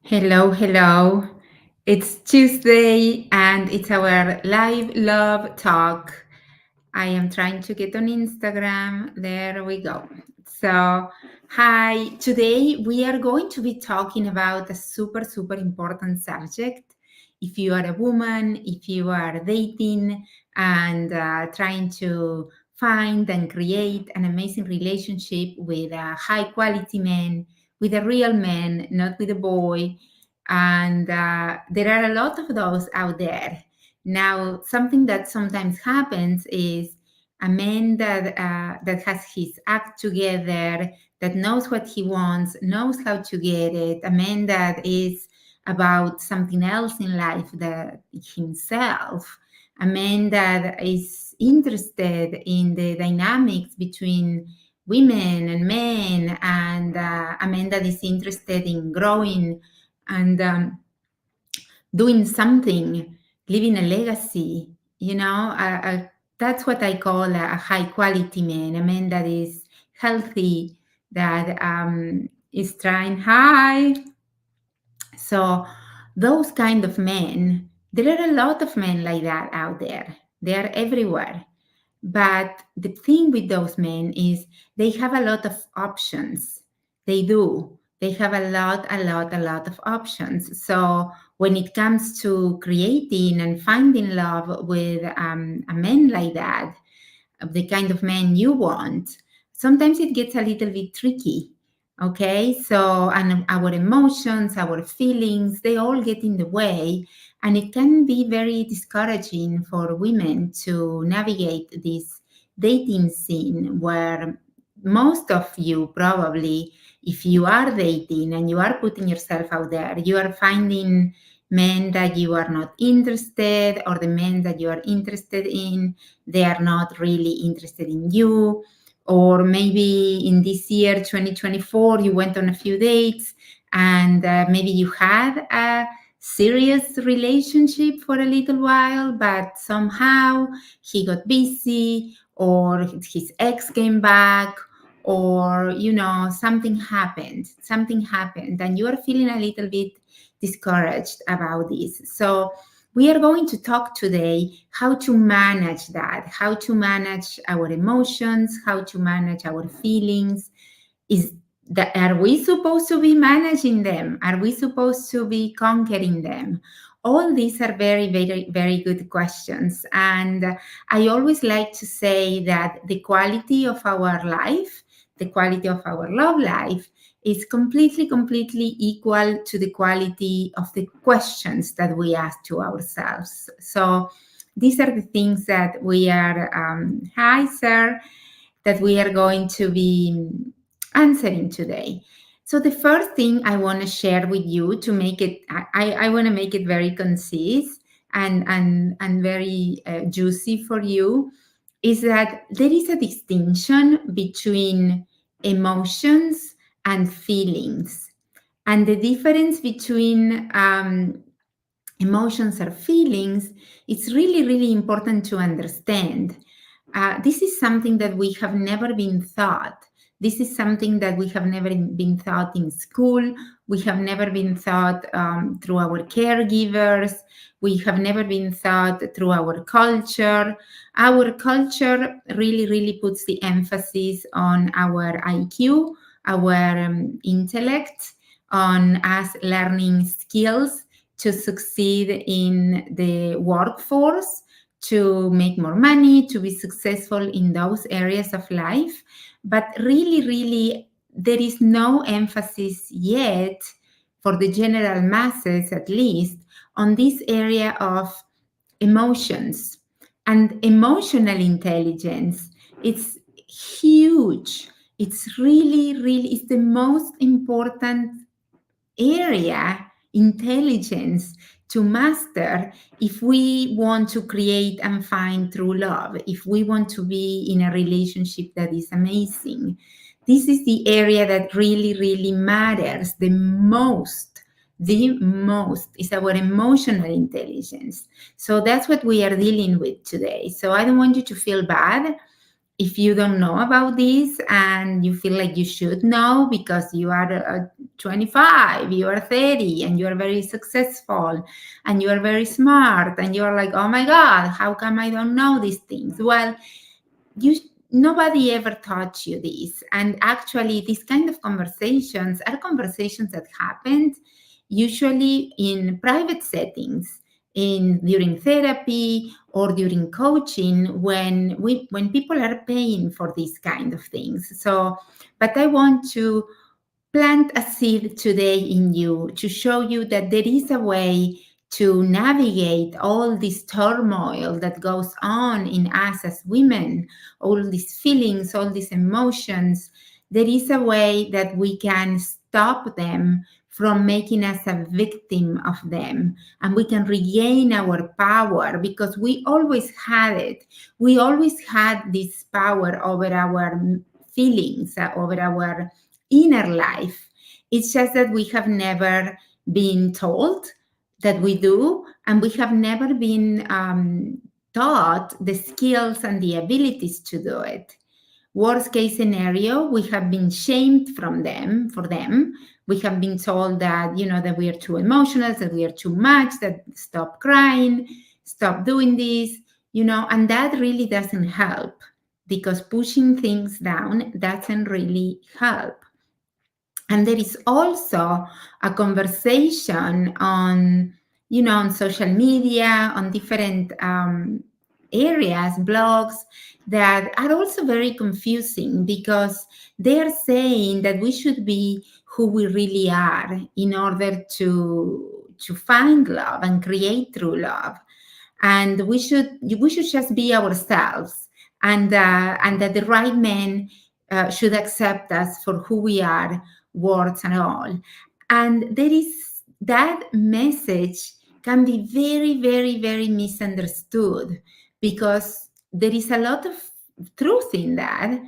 Hello, hello. It's Tuesday and it's our live love talk. I am trying to get on Instagram. There we go. So, hi. Today we are going to be talking about a super important subject. If you are a woman, if you are dating and trying to find and create an amazing relationship with a high quality man, with a real man, not with a boy. And there are a lot of those out there. Now, something that sometimes happens is a man that has his act together, that knows what he wants, knows how to get it, a man that is about something else in life that himself, a man that is interested in the dynamics between women and men, and a man that is interested in growing and doing something, leaving a legacy. That's what I call a high quality man, a man that is healthy, that is trying high. So those kind of men, there are a lot of men like that out there. They are everywhere. But the thing with those men is they have a lot of options. They do. They have a lot of options. So when it comes to creating and finding love with a man like that, of the kind of man you want, sometimes it gets a little bit tricky. Okay, so and our emotions, our feelings, they all get in the way, and it can be very discouraging for women to navigate this dating scene where most of you probably, if you are dating and you are putting yourself out there, you are finding men that you are not interested, or the men that you are interested in, they are not really interested in you. Or maybe in this year 2024 you went on a few dates, and maybe you had a serious relationship for a little while, but somehow he got busy, or his ex came back, or something happened and you are feeling a little bit discouraged about this. So we are going to talk today how to manage that, how to manage our emotions, how to manage our feelings. Is that, are we supposed to be managing them? Are we supposed to be conquering them? All these are very good questions. And I always like to say that the quality of our life, the quality of our love life, is completely equal to the quality of the questions that we ask to ourselves. So these are the things that we are, hi, sir, that we are going to be answering today. So the first thing I want to share with you to make it, I want to make it very concise and very juicy for you, is that there is a distinction between emotions and feelings. And the difference between emotions or feelings, it's really important to understand. This is something that we have never been taught. This is something that we have never been taught in school. We have never been taught through our caregivers. We have never been taught through our culture. Our culture really puts the emphasis on our IQ, our intellect, on us learning skills to succeed in the workforce, to make more money, to be successful in those areas of life. But really, there is no emphasis yet, for the general masses at least, on this area of emotions and emotional intelligence. It's huge. It's really, it's the most important area, intelligence, to master if we want to create and find true love, if we want to be in a relationship that is amazing. This is the area that really matters the most. The most is our emotional intelligence. So that's what we are dealing with today. So I don't want you to feel bad if you don't know about this and you feel like you should know because you are 25, you are 30, and you are very successful, and you are very smart, and you are like, oh my God, how come I don't know these things? Well, you nobody ever taught you this. And actually, these kind of conversations are conversations that happened usually in private settings, in during therapy or during coaching, when people are paying for these kind of things. So, but I want to plant a seed today in you to show you that there is a way to navigate all this turmoil that goes on in us as women, all these feelings, all these emotions. There is a way that we can stop them from making us a victim of them, and we can regain our power because we always had it. We always had this power over our feelings, over our inner life. It's just that we have never been told that we do, and we have never been taught the skills and the abilities to do it. Worst case scenario, we have been shamed from them for them. We have been told that, that we are too emotional, that we are too much, that stop crying, stop doing this, and that really doesn't help, because pushing things down doesn't really help. And there is also a conversation on, on social media, on different areas, blogs, that are also very confusing, because they're saying that we should be who we really are in order to find love and create true love. And we should just be ourselves, and that the right man should accept us for who we are, words and all. And there is that message can be very, very, very misunderstood, because there is a lot of truth in that.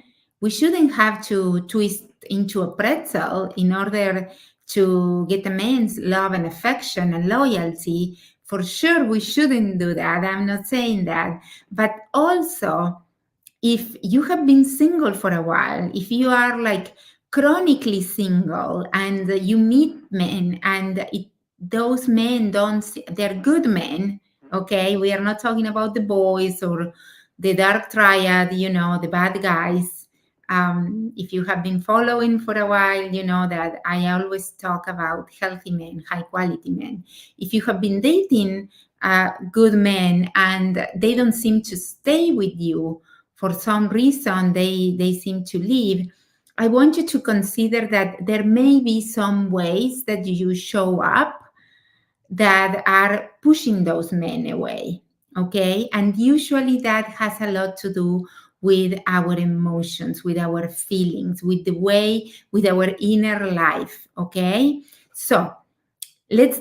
We shouldn't have to twist into a pretzel in order to get a man's love and affection and loyalty. For sure, we shouldn't do that. I'm not saying that. But also, if you have been single for a while, if you are like chronically single, and you meet men, and those men don't they're good men, okay, we are not talking about the boys or the dark triad, the bad guys. If you have been following for a while, you know that I always talk about healthy men, high quality men. If you have been dating good men and they don't seem to stay with you, for some reason they seem to leave, I want you to consider that there may be some ways that you show up that are pushing those men away. Okay. And usually that has a lot to do with our emotions, with our feelings, with our inner life. Okay. So let's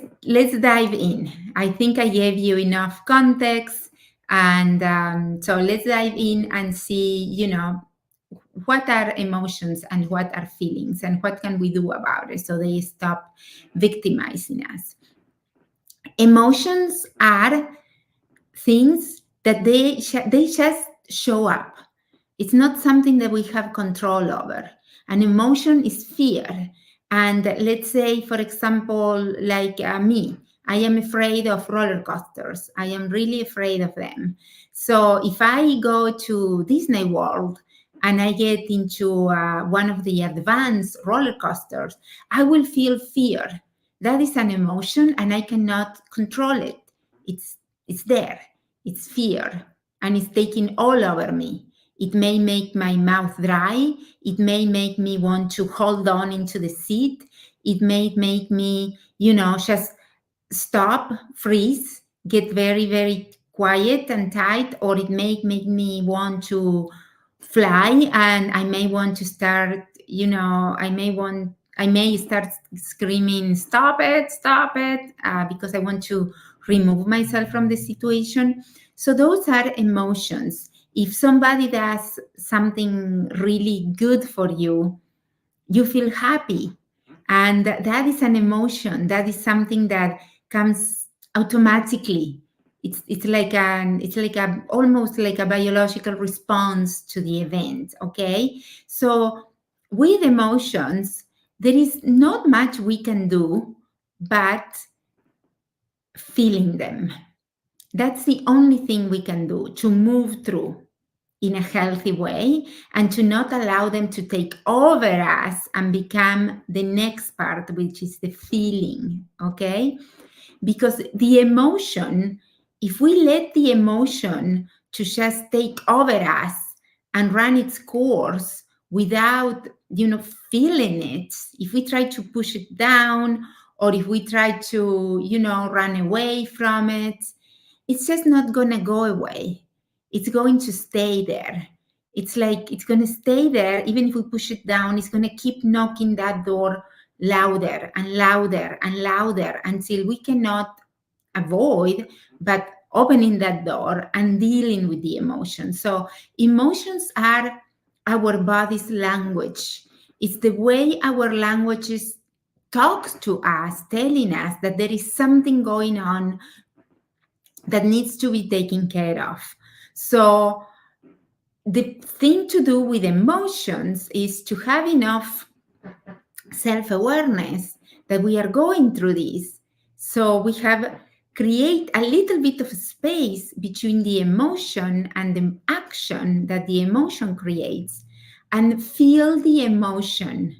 dive in. I think I gave you enough context, and so let's dive in and see, what are emotions and what are feelings, and what can we do about it so they stop victimizing us. Emotions are things that they just show up. It's not something that we have control over. An emotion is fear. And let's say, for example, like me, I am afraid of roller coasters. I am really afraid of them. So if I go to Disney World and I get into one of the advanced roller coasters, I will feel fear. That is an emotion, and I cannot control it. It's there. It's fear, and it's taking all over me. It may make my mouth dry. It may make me want to hold on into the seat. It may make me, just stop, freeze, get very, very quiet and tight, or it may make me want to fly, and I may want to start, I may start screaming, stop it, because I want to remove myself from the situation. So those are emotions. If somebody does something really good for you, you feel happy. And that is an emotion. That is something that comes automatically. It's like almost like a biological response to the event. Okay. So with emotions, there is not much we can do but feeling them. That's the only thing we can do to move through in a healthy way and to not allow them to take over us and become the next part, which is the feeling, okay? Because the emotion, if we let the emotion to just take over us and run its course without, feeling it, if we try to push it down or if we try to, run away from it, it's just not going to go away. It's going to stay there. It's like it's going to stay there. Even if we push it down, it's going to keep knocking that door louder and louder and louder until we cannot avoid but opening that door and dealing with the emotions. So emotions are our body's language. It's the way our languages talks to us, telling us that there is something going on that needs to be taken care of. So the thing to do with emotions is to have enough self-awareness that we are going through this. So we have create a little bit of space between the emotion and the action that the emotion creates, and feel the emotion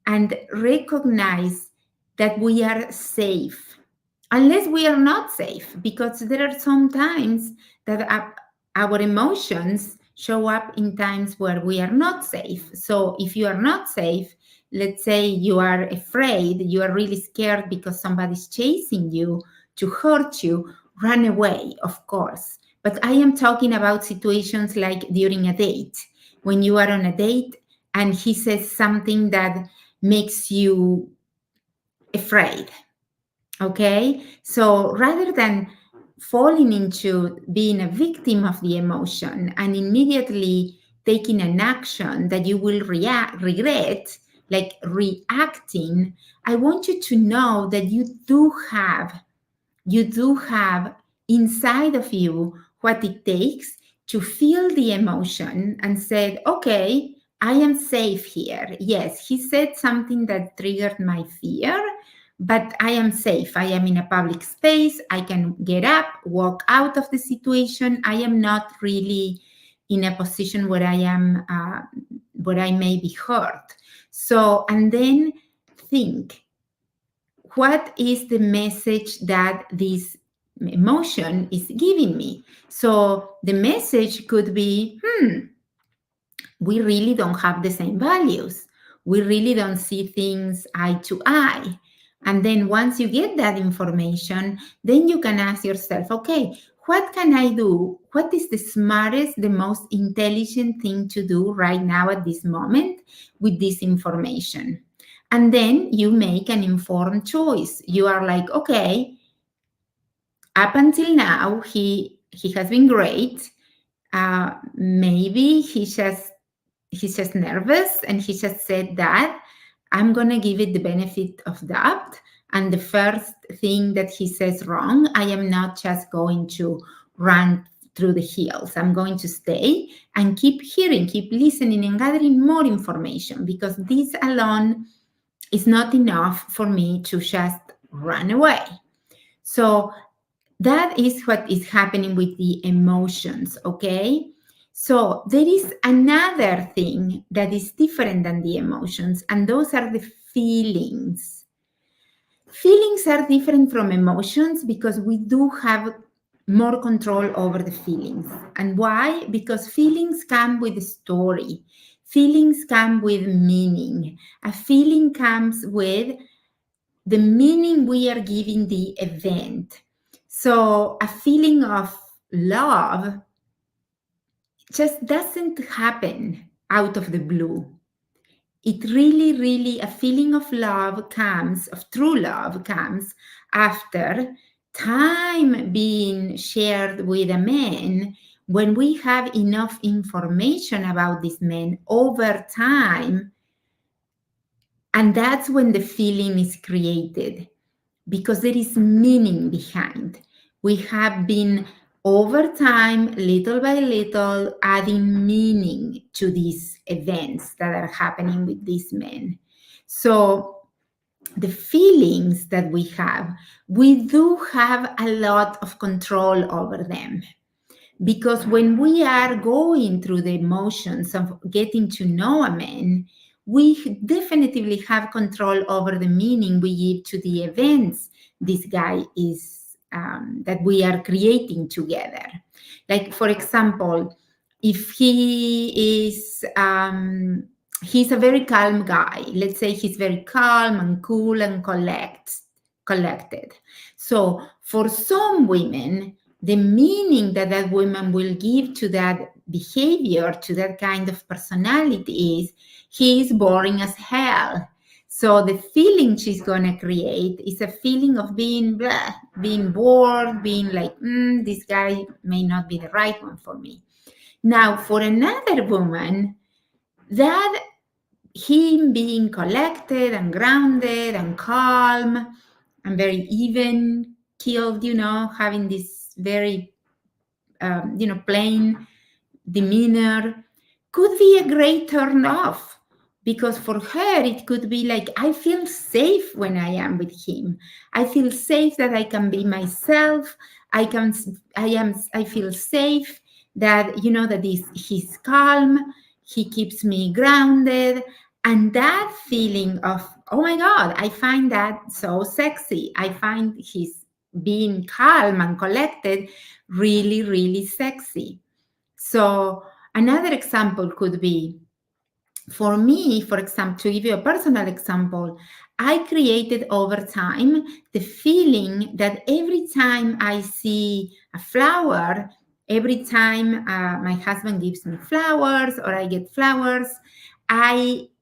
and recognize that we are safe, unless we are not safe, because there are some times that our emotions show up in times where we are not safe. So if you are not safe, let's say you are afraid, you are really scared because somebody's chasing you to hurt you, run away, of course. But I am talking about situations like during a date, when you are on a date and he says something that makes you afraid. Okay, so rather than falling into being a victim of the emotion and immediately taking an action that you will regret, like reacting, I want you to know that you do have inside of you what it takes to feel the emotion and said, okay, I am safe here. Yes, he said something that triggered my fear, but I am safe. I am in a public space. I can get up, walk out of the situation. I am not really in a position where where I may be hurt. So, and then think, what is the message that this emotion is giving me? So the message could be, we really don't have the same values. We really don't see things eye to eye. And then once you get that information, then you can ask yourself, okay, what can I do? What is the smartest, the most intelligent thing to do right now at this moment with this information? And then you make an informed choice. You are like, okay, up until now, he has been great. Maybe he's just nervous and he just said that. I'm gonna give it the benefit of doubt. And the first thing that he says wrong, I am not just going to run through the hills. I'm going to stay and keep hearing, keep listening, and gathering more information, because this alone is not enough for me to just run away. So that is what is happening with the emotions, okay? So there is another thing that is different than the emotions, and those are the feelings. Feelings are different from emotions because we do have more control over the feelings. And why? Because feelings come with a story. Feelings come with meaning. A feeling comes with the meaning we are giving the event. So a feeling of love just doesn't happen out of the blue. It really, really, a feeling of love comes, of true love comes after time being shared with a man, when we have enough information about this man over time. And that's when the feeling is created, because there is meaning behind. We have been over time, little by little, adding meaning to these events that are happening with these men. So the feelings that we do have a lot of control over them. Because when we are going through the emotions of getting to know a man, we definitely have control over the meaning we give to the events this guy is that we are creating together. Like, for example, if he's a very calm guy. Let's say he's very calm and cool and collected. So for some women, the meaning that that woman will give to that behavior, to that kind of personality is he is boring as hell. So the feeling she's going to create is a feeling of being blah, being bored, being like, this guy may not be the right one for me. Now, for another woman, that him being collected and grounded and calm and very even keeled, having this very, plain demeanor could be a great turn off, because for her it could be like, I feel safe when I am with him. I feel safe that I can be myself. I feel safe that that he's calm, he keeps me grounded. And that feeling of, oh my God, I find that so sexy. I find his being calm and collected really, really sexy. So another example could be, for me, for example, to give you a personal example, I created over time the feeling that every time I see a flower, every time my husband gives me flowers or I get flowers,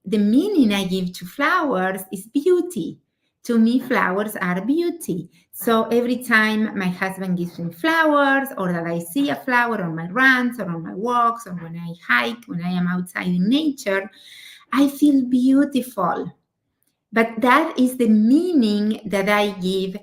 the meaning I give to flowers is beauty. To me, flowers are beauty. So every time my husband gives me flowers, or that I see a flower on my runs or on my walks, or when I hike, when I am outside in nature, I feel beautiful. But that is the meaning that I give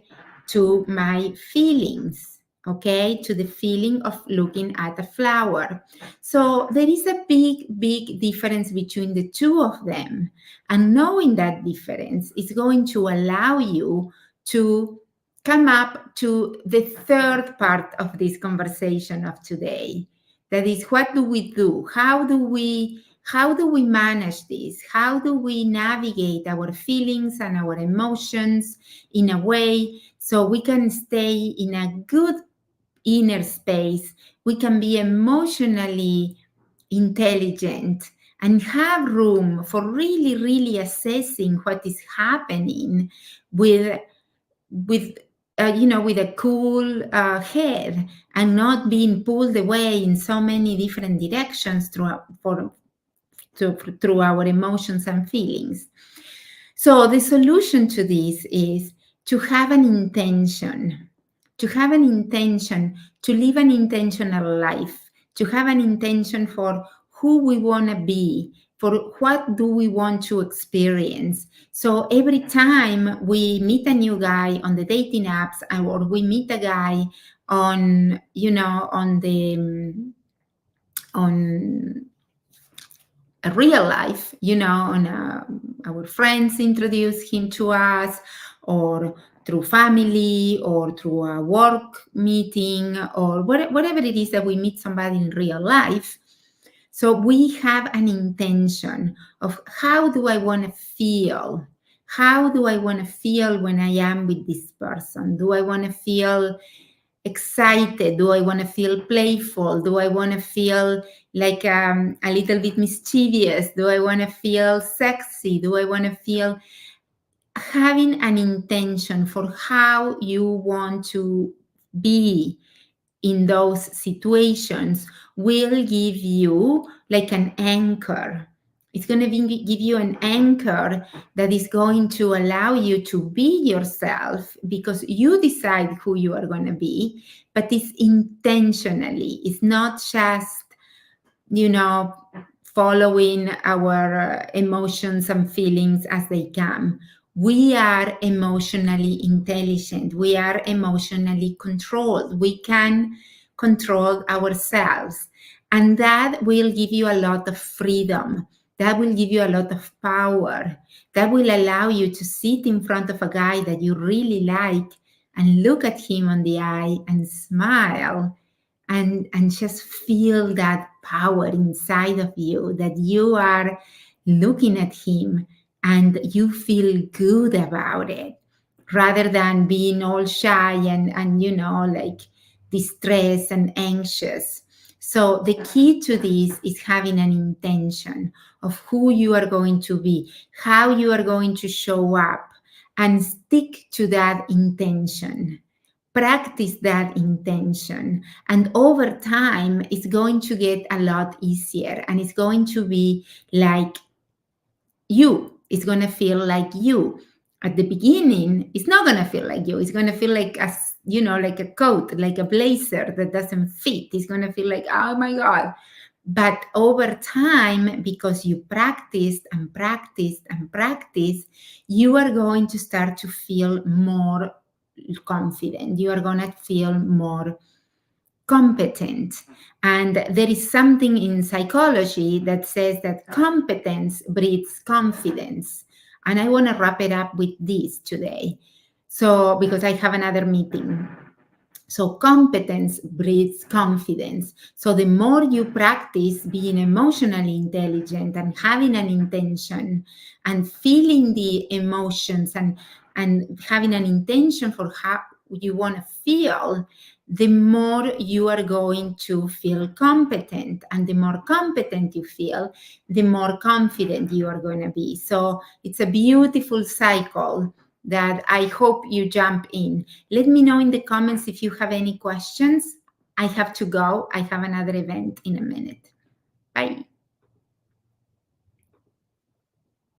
to my feelings, okay? To the feeling of looking at a flower. So there is a big, big difference between the two of them. And knowing that difference is going to allow you to come up to the third part of this conversation of today. That is, what do we do? How do we manage this? How do we navigate our feelings and our emotions in a way so we can stay in a good inner space? We can be emotionally intelligent and have room for really, really assessing what is happening with with a cool head, and not being pulled away in so many different directions through our emotions and feelings. So the solution to this is to have an intention, to live an intentional life, to have an intention for who we want to be, for what do we want to experience. So every time we meet a new guy on the dating apps, or we meet a guy on on a real life, our friends introduce him to us, or through family, or through a work meeting, or whatever it is that we meet somebody in real life. So we have an intention of, how do I want to feel? How do I want to feel when I am with this person? Do I want to feel excited? Do I want to feel playful? Do I want to feel like a little bit mischievous? Do I want to feel sexy? Do I want to feel, having an intention for how you want to be in those situations will give you like an anchor. It's going to give you an anchor that is going to allow you to be yourself, because you decide who you are going to be, but it's intentionally. It's not just, following our emotions and feelings as they come. We are emotionally intelligent. We are emotionally controlled. We can control ourselves. And that will give you a lot of freedom. that will give you a lot of power. That will allow you to sit in front of a guy that you really like and look at him on the eye and smile and just feel that power inside of you, that you are looking at him and you feel good about it, rather than being all shy and like distressed and anxious. So the key to this is having an intention of who you are going to be, how you are going to show up, and stick to that intention. Practice that intention, and over time it's going to get a lot easier, and it's going to be like you. It's going to feel like you. At the beginning, it's not going to feel like you. It's going to feel like like a coat, like a blazer that doesn't fit. It's going to feel like, oh my God. But over time, because you practiced and practiced and practiced, you are going to start to feel more confident. You are going to feel more competent. And there is something in psychology that says that competence breeds confidence. And I want to wrap it up with this today. So, because I have another meeting. So, competence breeds confidence. So, the more you practice being emotionally intelligent and having an intention and feeling the emotions and having an intention for how you want to feel, the more you are going to feel competent. And the more competent you feel, the more confident you are going to be. So, it's a beautiful cycle that I hope you jump in. Let me know in the comments if you have any questions. I have to go. I have another event in a minute. Bye.